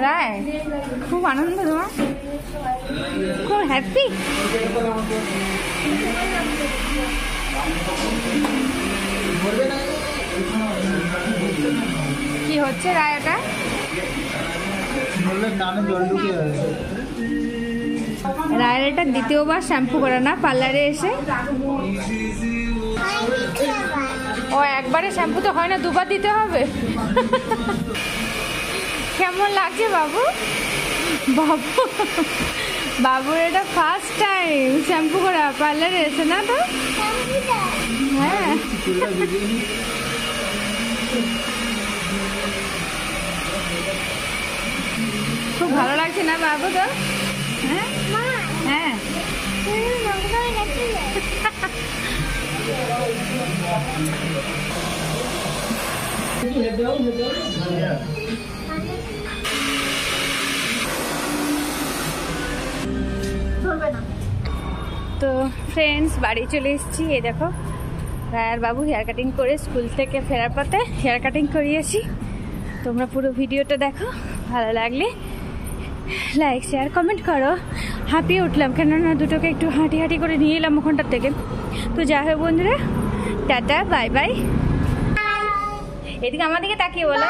রায় খুব আনন্দ তোমার, খুব হ্যাপি। কি হচ্ছে রায়? এটা রায়ের এটা দ্বিতীয়বার শ্যাম্পু করা না পার্লারে এসে। ও একবারে শ্যাম্পু তো হয় না, দুবার দিতে হবে। কেমন লাগছে বাবু? বাবু বাবুর এটা ফার্স্ট টাইম শ্যাম্পু করা পার্লারে এসে, না তো? হ্যাঁ খুব ভালো লাগছে না বাবু তো? হ্যাঁ হ্যাঁ তো ফ্রেন্ডস বাড়ি চলে এসেছি। এই দেখো রায়ার বাবু হেয়ার কাটিং করে স্কুল থেকে ফেরার পথে হেয়ার কাটিং করিয়েছি। তোমরা পুরো ভিডিওটা দেখো, ভালো লাগলে লাইক শেয়ার কমেন্ট করো। হাঁপিয়ে উঠলাম কেননা দুটোকে একটু হাঁটি হাঁটি করে নিয়ে এলাম ওখানটার থেকে। তো যাই হোক বন্ধুরা, টাটা বাই বাই। এদিকে আমার দিকে তাকিয়ে বলো।